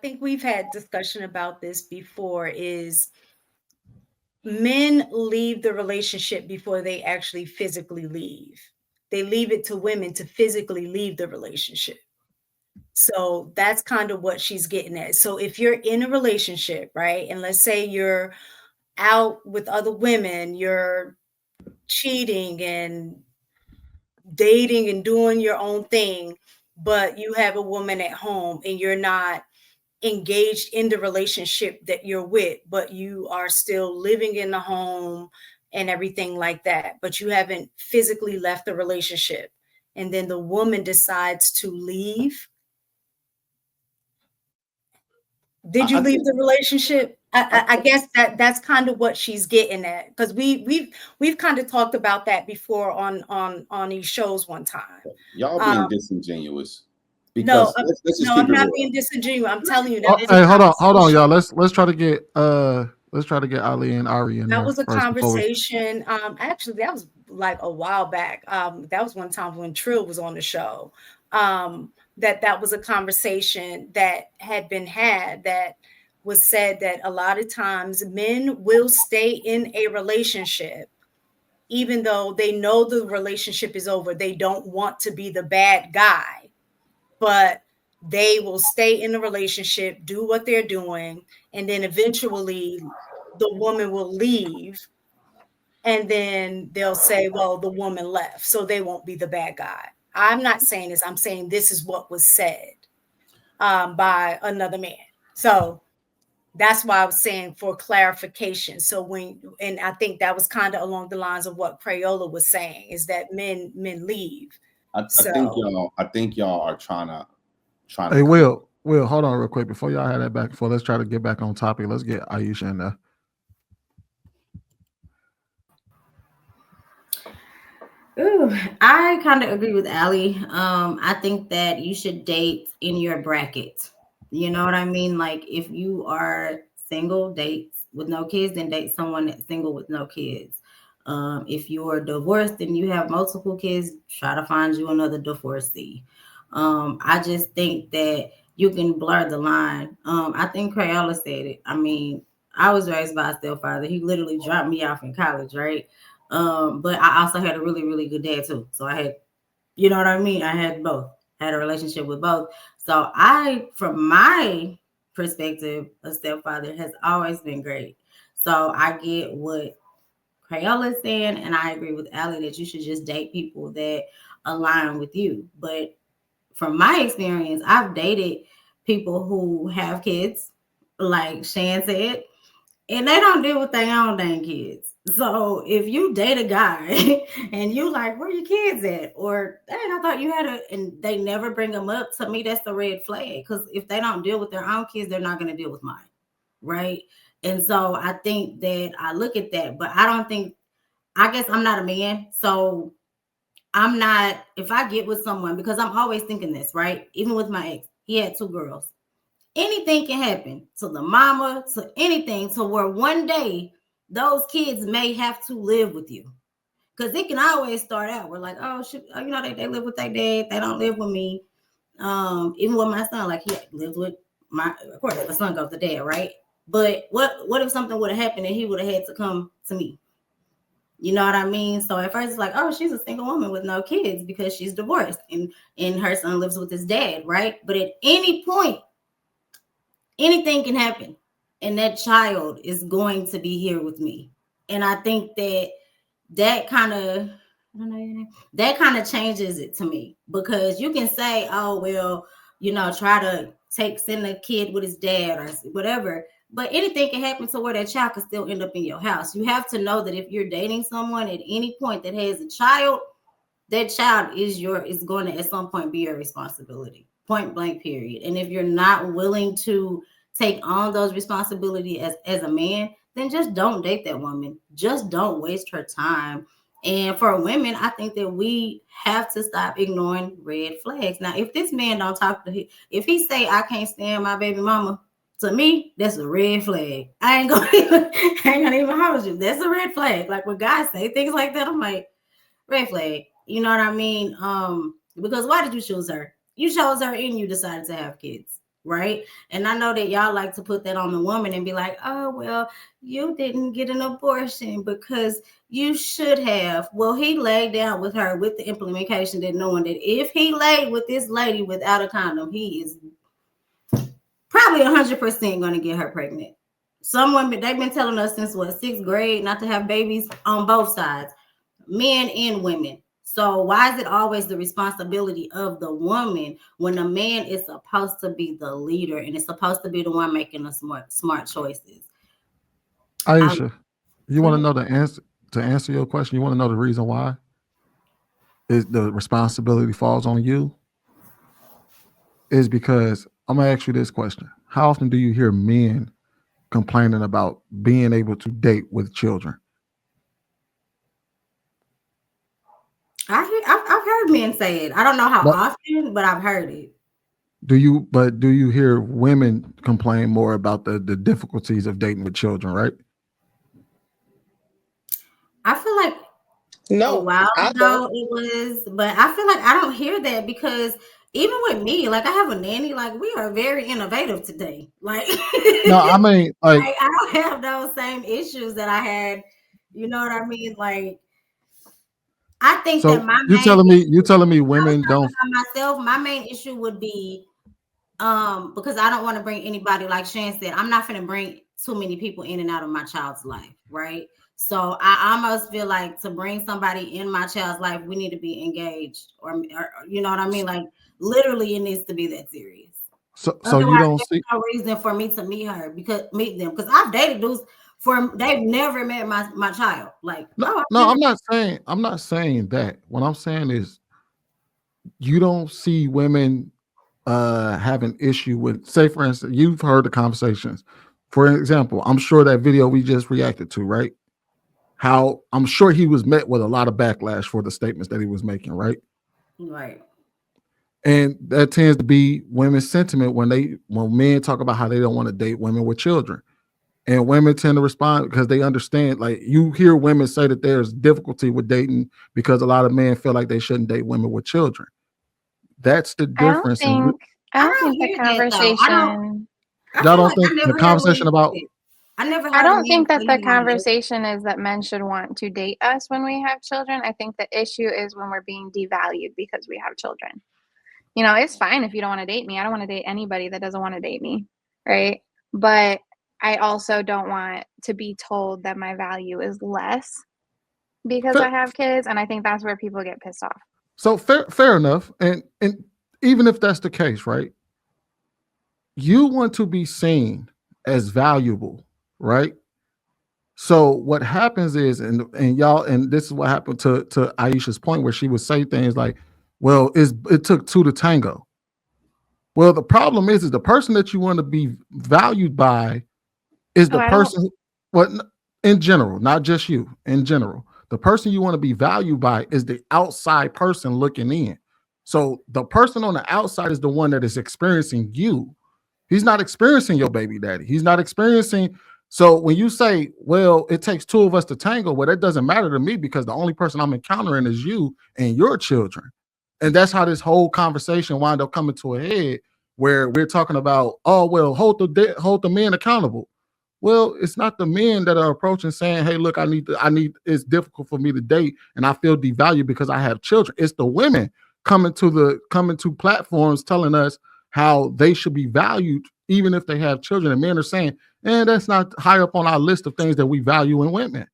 think we've had discussion about this before is men leave the relationship before they actually physically leave. They leave it to women to physically leave the relationship. So that's kind of what she's getting at. So if you're in a relationship, right, and let's say you're out with other women, you're cheating and dating and doing your own thing, but you have a woman at home and you're not engaged in the relationship that you're with, but you are still living in the home and everything like that, but you haven't physically left the relationship. And then the woman decides to leave. Did you I leave think the relationship? I, I guess that's kind of what she's getting at, because we've kind of talked about that before on these shows one time. y'all being Um, disingenuous no, because let's just no, keep I'm it not real. being disingenuous. I'm telling you Oh, that was a hey, hold on, y'all. conversation. Let's try to get Ali and Ari in That there was a first before we. conversation. Actually, that was like a while back. That was one time when Trill was on the show. That was a conversation that had been had, that was said that a lot of times men will stay in a relationship even though they know the relationship is over. They don't want to be the bad guy, but they will stay in the relationship, do what they're doing, and then eventually the woman will leave, and then they'll say, well, the woman left, so they won't be the bad guy. I'm not saying this. I'm saying this is what was said by another man. So that's why I was saying for clarification. So and I think that was kind of along the lines of what Crayola was saying, is that men leave. So I think y'all are trying to Hey, come. Will, hold on real quick before y'all have that back and forth. Let's try to get back on topic. Let's get Aisha in there. Ooh, I kind of agree with Ali. I think that you should date in your bracket. You know what I mean? Like if you are single, date with no kids, then date someone that's single with no kids. If you are divorced and you have multiple kids, try to find you another divorcee. I just think that you can blur the line. I think Crayola said it. I mean, I was raised by a stepfather. He literally dropped me off in college, right? But I also had a really, really good dad too. So I had, you know what I mean? I had both, had a relationship with both. So from my perspective, a stepfather has always been great. So I get what Crayola is saying, and I agree with Ali that you should just date people that align with you. But from my experience, I've dated people who have kids, like Shan said, and they don't deal with their own dang kids. So if you date a guy and you like, where your kids at? Or dang, I thought you had and they never bring them up. To me, that's the red flag. Because if they don't deal with their own kids, they're not going to deal with mine, right? And so I think that I look at that, but I don't think. I guess I'm not a man, so I'm not. If I get with someone, because I'm always thinking this, right? Even with my ex, he had two girls. Anything can happen to the mama, to anything, to where one day those kids may have to live with you. Because it can always start out, we're like, oh, shit, they live with their dad, they don't live with me. Even with my son, like he lives with of course, the son goes to dad, right? But what if something would have happened and he would have had to come to me? You know what I mean? So at first it's like, oh, she's a single woman with no kids because she's divorced and her son lives with his dad, right? But at any point, anything can happen, and that child is going to be here with me. And I think that kind of, I don't know your name, that kind of changes it to me, because you can say, oh well, try to send a kid with his dad or whatever, but anything can happen to where that child can still end up in your house. You have to know that if you're dating someone at any point that has a child, that child is going to at some point be your responsibility, point blank, period. And if you're not willing to take on those responsibilities as a man, then just don't date that woman. Just don't waste her time. And for women, I think that we have to stop ignoring red flags. Now, if this man don't talk to him, if he say, I can't stand my baby mama, to me, that's a red flag. I ain't gonna even hold you. That's a red flag. Like when guys say things like that, I'm like, red flag. You know what I mean? Because why did you choose her? You chose her and you decided to have kids. right? And I know that y'all like to put that on the woman and be like, oh, well, you didn't get an abortion because you should have. Well, he laid down with her with the implementation that knowing that if he laid with this lady without a condom, he is probably 100% going to get her pregnant. Some women, they've been telling us since what, 6th grade, not to have babies on both sides, men and women. So why is it always the responsibility of the woman when the man is supposed to be the leader and is supposed to be the one making the smart choices? Aisha, you want to know the answer to answer your question? You want to know the reason why? Is the responsibility falls on you? Is because I'm gonna ask you this question: how often do you hear men complaining about being able to date with children? I've heard men say it. I don't know how often, but I've heard it. Do you hear women complain more about the difficulties of dating with children, right? I feel like a while ago it was, but I feel like I don't hear that because even with me, like I have a nanny, like we are very innovative today. Like no, I mean like I don't have those same issues that I had. You know what I mean? Like I think so that my you telling me women don't. Myself, my main issue would be because I don't want to bring anybody, like Shan said, I'm not going to bring too many people in and out of my child's life, right? So I almost feel like to bring somebody in my child's life, we need to be engaged, or you know what I mean? Like literally, it needs to be that serious. So you don't see no reason for me to meet them because I've dated dudes they've never met my child. Like no, I'm not saying that. What I'm saying is you don't see women have an issue with, say for instance, you've heard the conversations. For example, I'm sure that video we just reacted to, right? How I'm sure he was met with a lot of backlash for the statements that he was making, right? Right. And that tends to be women's sentiment when men talk about how they don't want to date women with children. And women tend to respond because they understand, like you hear women say that there's difficulty with dating because a lot of men feel like they shouldn't date women with children. That's the difference. I don't think the conversation. Y'all don't think the conversation about. I don't think that the conversation is that men should want to date us when we have children. I think the issue is when we're being devalued because we have children. You know, it's fine if you don't want to date me. I don't want to date anybody that doesn't want to date me, right? But I also don't want to be told that my value is less because I have kids, and I think that's where people get pissed off. So fair enough. And even if that's the case, right? You want to be seen as valuable, right? So what happens is, and y'all, and this is what happened to Aisha's point where she would say things like, well, it took two to tango. Well, the problem is the person that you want to be valued by is the person, in general, not just you, in general. The person you want to be valued by is the outside person looking in. So the person on the outside is the one that is experiencing you. He's not experiencing your baby daddy. He's not experiencing. So when you say, well, it takes two of us to tango, well, that doesn't matter to me because the only person I'm encountering is you and your children. And that's how this whole conversation wound up coming to a head where we're talking about, oh, well, hold the men accountable. Well, it's not the men that are approaching saying, hey, look, it's difficult for me to date and I feel devalued because I have children. It's the women coming to platforms telling us how they should be valued even if they have children. And men are saying, that's not high up on our list of things that we value in women.